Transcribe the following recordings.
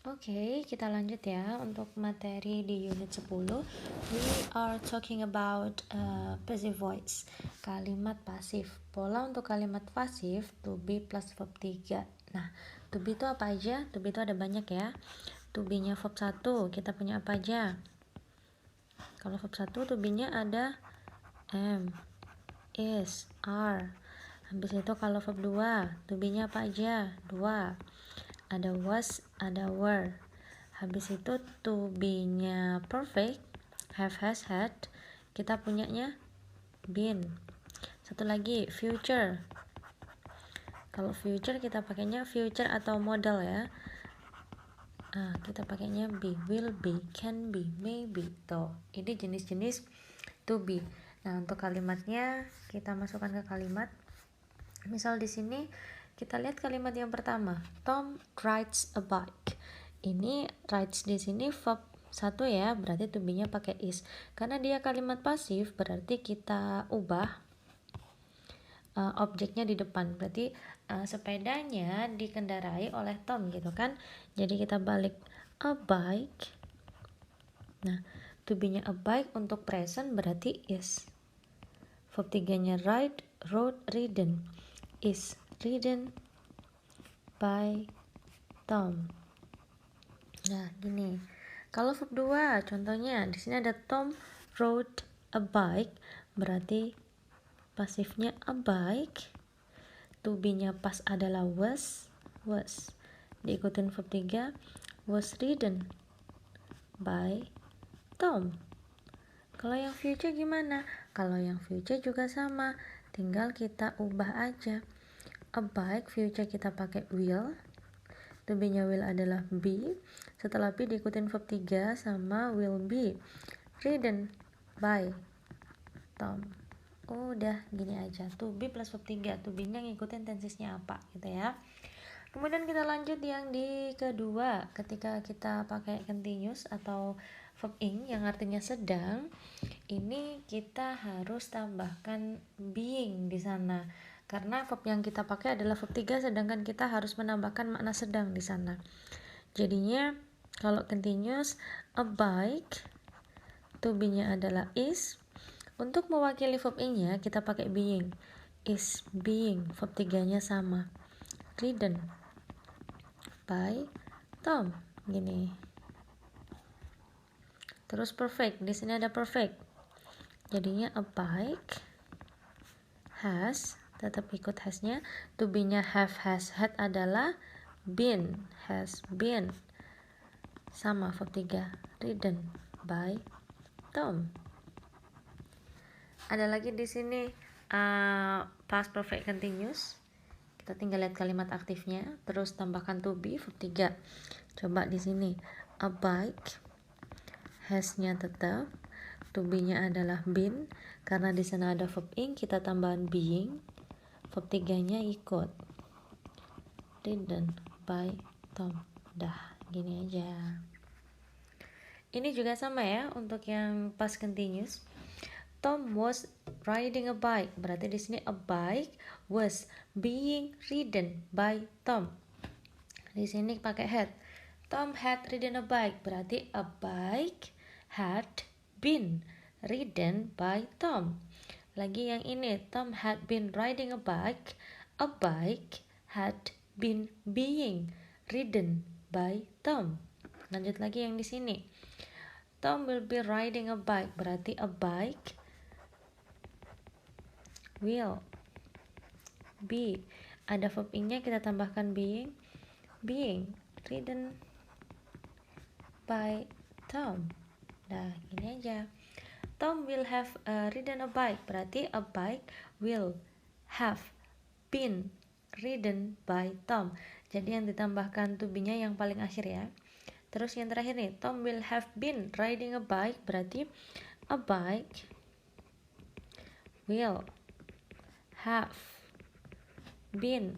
Oke, kita lanjut ya untuk materi di unit 10. We are talking about passive voice, kalimat pasif. Pola untuk kalimat pasif to be plus verb 3. Nah, to be itu apa aja? To be itu ada banyak ya. To be-nya verb 1, kita punya apa aja? Kalau verb 1 to be-nya ada am, is, are. Habis itu kalau verb 2, to be-nya apa aja? 2. Ada was, ada were. Habis itu to be-nya perfect, have, has, had, kita punyanya been. Satu lagi future. Kalau future kita pakainya future atau modal ya. Kita pakainya be, will be, can be, may be. Tuh, ini jenis-jenis to be. Nah, untuk kalimatnya kita masukkan ke kalimat. Misal di sini kita lihat kalimat yang pertama, Tom rides a bike. Ini rides di sini verb 1 ya, berarti to be-nya pakai is. Karena dia kalimat pasif, berarti kita ubah objeknya di depan. Berarti sepedanya dikendarai oleh Tom gitu kan. Jadi kita balik a bike. Nah, to be-nya a bike untuk present berarti is. Verb 3-nya ride, rode, ridden. Is ridden by Tom. Nah, gini. Kalau verb 2, contohnya di sini ada Tom rode a bike, berarti pasifnya a bike. To be-nya pas adalah was. Diikutin verb 3, was ridden by Tom. Kalau yang future gimana? Kalau yang future juga sama, tinggal kita ubah aja. A bike future kita pakai will. To be-nya will adalah be. Setelah be diikutin verb 3 sama will be ridden by Tom. Udah gini aja. To be plus verb 3. To be-nya ngikutin tensesnya apa gitu ya. Kemudian kita lanjut yang di kedua. Ketika kita pakai continuous atau verb ing yang artinya sedang, ini kita harus tambahkan being di sana. Karena verb yang kita pakai adalah verb 3, sedangkan kita harus menambahkan makna sedang di sana. Jadinya kalau continuous, a bike, to be-nya adalah is. Untuk mewakili verb ing-nya kita pakai being. Is being, verb 3-nya sama. Ridden by Tom. Gini. Terus perfect, di sini ada perfect. Jadinya a bike has, tetap ikut has-nya. To be-nya have, has, had adalah been, has been. Sama verb 3, ridden by Tom. Ada lagi di sini past perfect continuous. Kita tinggal lihat kalimat aktifnya, terus tambahkan to be verb 3. Coba di sini a bike, has-nya tetap, to be-nya adalah been. Karena di sana ada verb ing, kita tambahan being. Verb 3-nya ikut. Ridden by Tom. Dah, gini aja. Ini juga sama ya untuk yang past continuous. Tom was riding a bike. Berarti di sini a bike was being ridden by Tom. Di sini pakai had. Tom had ridden a bike. Berarti a bike had been ridden by Tom. Lagi yang ini, Tom had been riding a bike. A bike had been being ridden by Tom. Lanjut lagi yang di sini. Tom will be riding a bike. Berarti a bike will be, ada verb ing-nya kita tambahkan being ridden by Tom. Nah, gini aja. Tom will have ridden a bike. Berarti a bike will have been ridden by Tom. Jadi yang ditambahkan to be-nya yang paling akhir ya. Terus yang terakhir nih, Tom will have been riding a bike. Berarti a bike will have been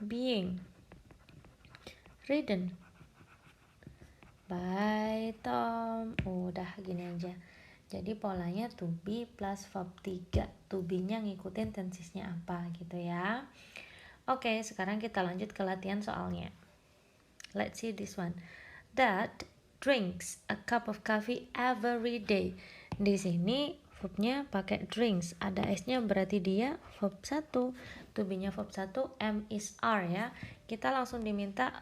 being ridden by Tom. Udah gini aja. Jadi polanya to be plus verb 3. To be-nya ngikutin tensesnya apa gitu ya. Oke, sekarang kita lanjut ke latihan soalnya. Let's see this one. Dad drinks a cup of coffee every day. Di sini verbnya pakai drinks, ada s-nya berarti dia verb 1. To be-nya verb 1, am is are ya. Kita langsung diminta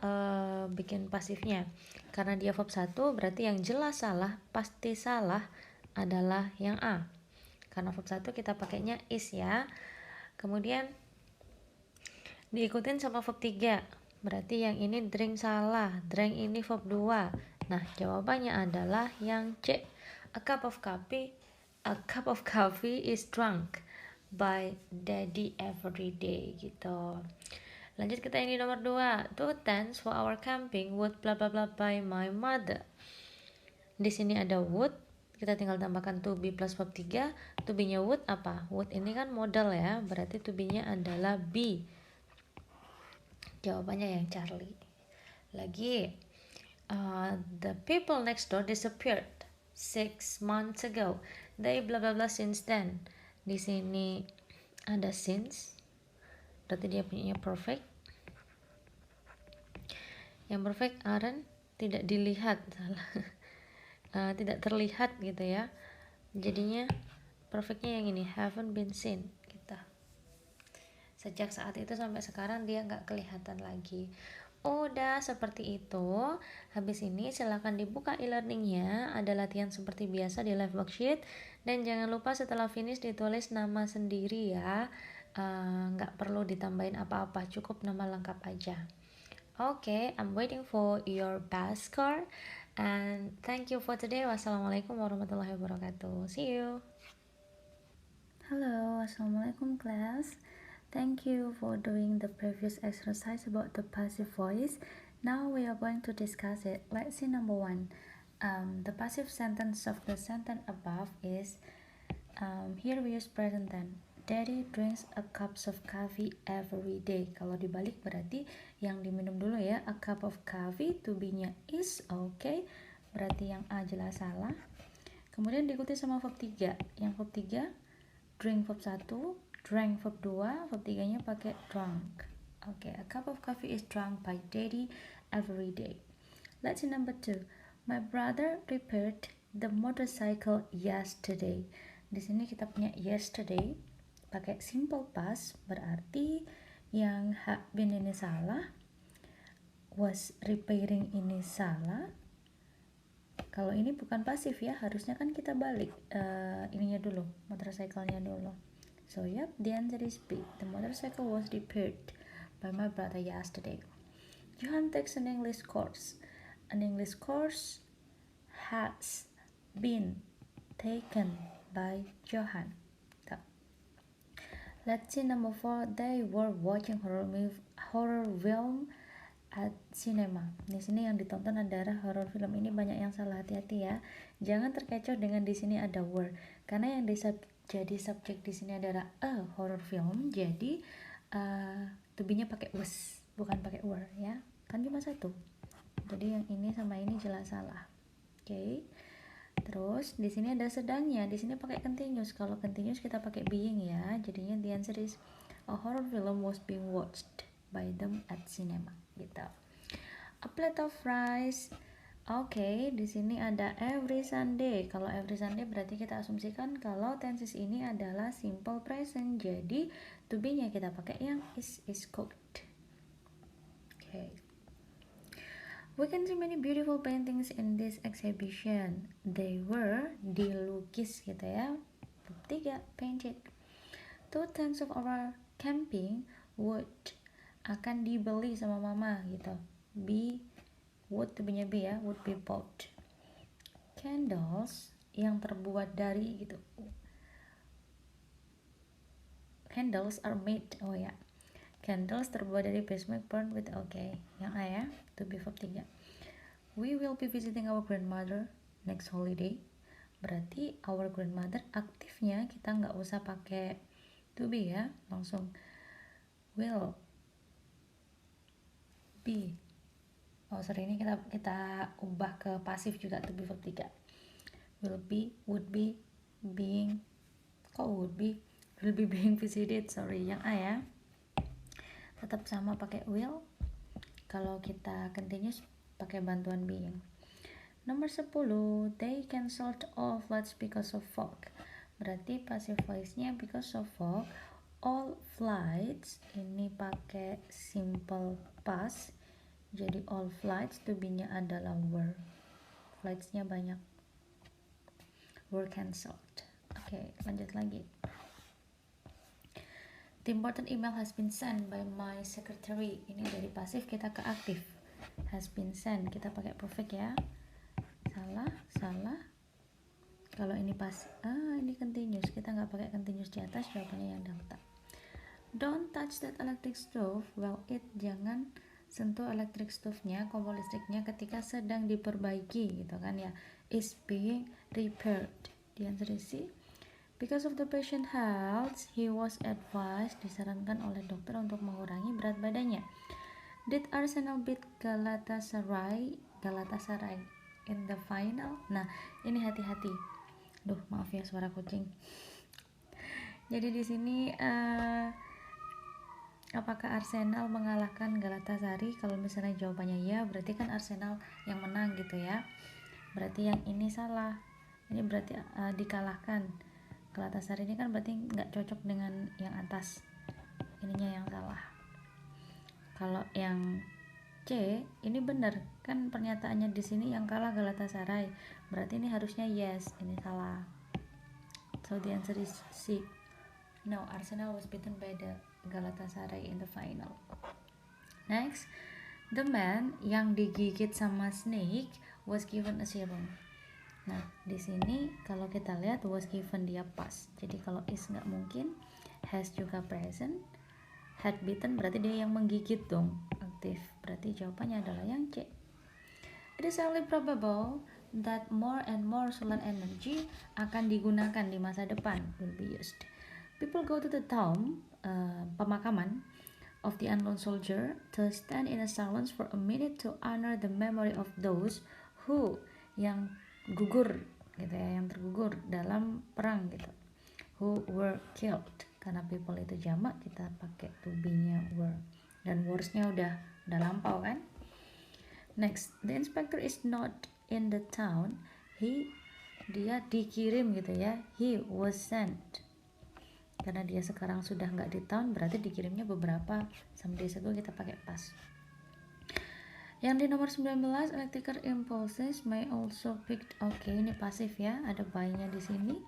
bikin pasifnya. Karena dia verb 1 berarti yang jelas salah, pasti salah adalah yang A. Karena verb 1 kita pakainya is ya. Kemudian diikutin sama verb 3. Berarti yang ini drink salah, drink ini verb 2. Nah, jawabannya adalah yang C. A cup of coffee is drunk by daddy every day gitu. Lanjut kita ini nomor 2. 2 tents for our camping would bla bla bla by my mother. Di sini ada would, kita tinggal tambahkan to be plus verb 3. To be-nya would apa? Would ini kan modal ya, berarti to be-nya adalah be. Jawabannya yang Charlie. Lagi, the people next door disappeared 6 months ago. They blah blah blah since then. Di sini ada since, berarti dia punya perfect. Yang perfect aren't, tidak dilihat, salah. Tidak terlihat gitu ya. Jadinya perfectnya yang ini, haven't been seen gitu. Sejak saat itu sampai sekarang dia nggak kelihatan lagi. Udah seperti itu. Habis ini silahkan dibuka e-learningnya. Ada latihan seperti biasa di live worksheet. Dan jangan lupa setelah finish ditulis nama sendiri ya. Nggak perlu ditambahin apa-apa, cukup nama lengkap aja. Okay, I'm waiting for your best score. And thank you for today. Wassalamualaikum warahmatullahi wabarakatuh. See you. Hello, Assalamualaikum class. Thank you for doing the previous exercise about the passive voice. Now we are going to discuss it. Let's see number 1. The passive sentence of the sentence above is, here we use present tense. Daddy drinks a cup of coffee every day. Kalau dibalik berarti yang diminum dulu ya. A cup of coffee, to be-nya is, okay. Berarti yang A jelas salah. Kemudian diikuti sama verb 3. Yang verb 3 drink verb 1, drank verb 2, verb 3-nya pakai drunk. Okay, a cup of coffee is drunk by daddy every day. Let's see number 2. My brother repaired the motorcycle yesterday. Di sini kita punya yesterday pakai simple past, berarti yang have been ini salah, was repairing ini salah. Kalau ini bukan pasif ya, harusnya kan kita balik ininya dulu, motorcycle-nya dulu. So yep, the answer is B. The motorcycle was repaired by my brother yesterday. Johan takes an English course. An English course has been taken by Johan. Let's see number 4. They were watching horror film at cinema. Di sini yang ditonton adalah horror film. Ini banyak yang salah, hati-hati ya. Jangan terkecoh dengan di sini ada were. Karena yang jadi subjek di sini adalah a horror film. Jadi to be-nya pakai was, bukan pakai were ya. Kan cuma satu. Jadi yang ini sama ini jelas salah. Oke. Terus di sini ada sedangnya. Di sini pakai continuous. Kalau continuous kita pakai being ya. Jadinya the answer is a horror film was being watched by them at cinema gitu. A plate of rice. Oke, di sini ada every Sunday. Kalau every Sunday berarti kita asumsikan kalau tenses ini adalah simple present. Jadi to be-nya kita pakai yang is cooked. Oke. We can see many beautiful paintings in this exhibition. They were dilukis gitu ya. 3. Painted. 2/10 of our camping would akan dibeli sama mama gitu. Would to be-nya B ya, would be bought. Candles yang terbuat dari gitu. Candles are made, oh ya. Candles terbuat dari bismuth burned with, okay. Yang A ya, to be verb 3. We will be visiting our grandmother next holiday. Berarti our grandmother aktifnya kita nggak usah pakai to be ya, langsung will be. Oh sorry, ini kita ubah ke pasif juga, to be verb 3. Will be, would be, being, kok would be, will be being visited, sorry, yang A ya. Tetap sama pakai will. kalau kita continuous pakai bantuan being. Nomor 10, they cancelled all flights because of fog. Berarti passive voice-nya because of fog. All flights ini pakai simple past. Jadi all flights to be-nya adalah were. Flights-nya banyak. Were cancelled. Oke, lanjut lagi. The important email has been sent by my secretary. Ini dari pasif kita ke aktif. Has been sent. Kita pakai perfect ya. Salah. Kalau ini ini continuous. Kita nggak pakai continuous di atas, jawabannya yang delta. Don't touch that electric stove while it. Jangan sentuh electric stove-nya, kompor listriknya ketika sedang diperbaiki gitu kan ya. Is being repaired. The answer is C. Because of the patient health, he was advised, disarankan oleh dokter untuk mengurangi berat badannya. Did Arsenal beat Galatasaray in the final? Nah, ini hati-hati. Duh, maaf ya suara kucing. Jadi di sini apakah Arsenal mengalahkan Galatasaray? Kalau misalnya jawabannya ya, berarti kan Arsenal yang menang gitu ya. Berarti yang ini salah. Ini berarti dikalahkan. Galatasaray ini kan berarti nggak cocok dengan yang atas. Ininya yang salah. Kalau yang C, ini benar kan pernyataannya di sini yang kalah Galatasaray. Berarti ini harusnya yes, ini salah. So the answer is C. No, Arsenal was beaten by the Galatasaray in the final. Next, the man yang digigit sama snake was given a serum. Nah, di sini kalau kita lihat was given dia past. Jadi kalau is nggak mungkin, has juga present, had bitten berarti dia yang menggigit dong, aktif. Berarti jawabannya adalah yang C. It is highly probable that more and more solar energy akan digunakan di masa depan, will be used. People go to the tomb, pemakaman of the unknown soldier to stand in a silence for a minute to honor the memory of those who, yang gugur gitu ya, yang tergugur dalam perang gitu, who were killed. Karena people itu jamak, kita pakai to be-nya were, dan wars-nya udah lampau kan. Next, the inspector is not in the town. Dia dikirim gitu ya, he was sent. Karena dia sekarang sudah nggak di town, berarti dikirimnya beberapa some days ago, kita pakai pas. Yang di nomor 19, electrical impulses may also picked. Oke, ini pasif ya, ada by-nya di sini.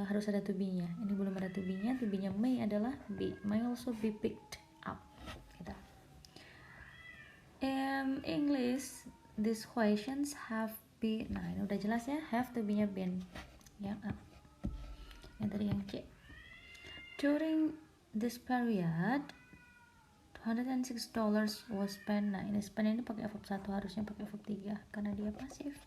Harus ada to be-nya. Ini belum ada to be-nya. To be-nya may adalah B. May also be picked up. Gitu. In English, these questions have been. Nah, ini udah jelas ya. Have to be-nya been. Yang A. Yang tadi yang C. During this period, $106 was spent. Nah, ini spend ini pakai verb 1, harusnya pakai verb 3 karena dia pasif.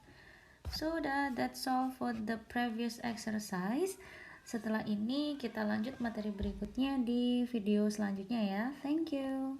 So that's all for the previous exercise. Setelah ini kita lanjut materi berikutnya di video selanjutnya ya. Thank you.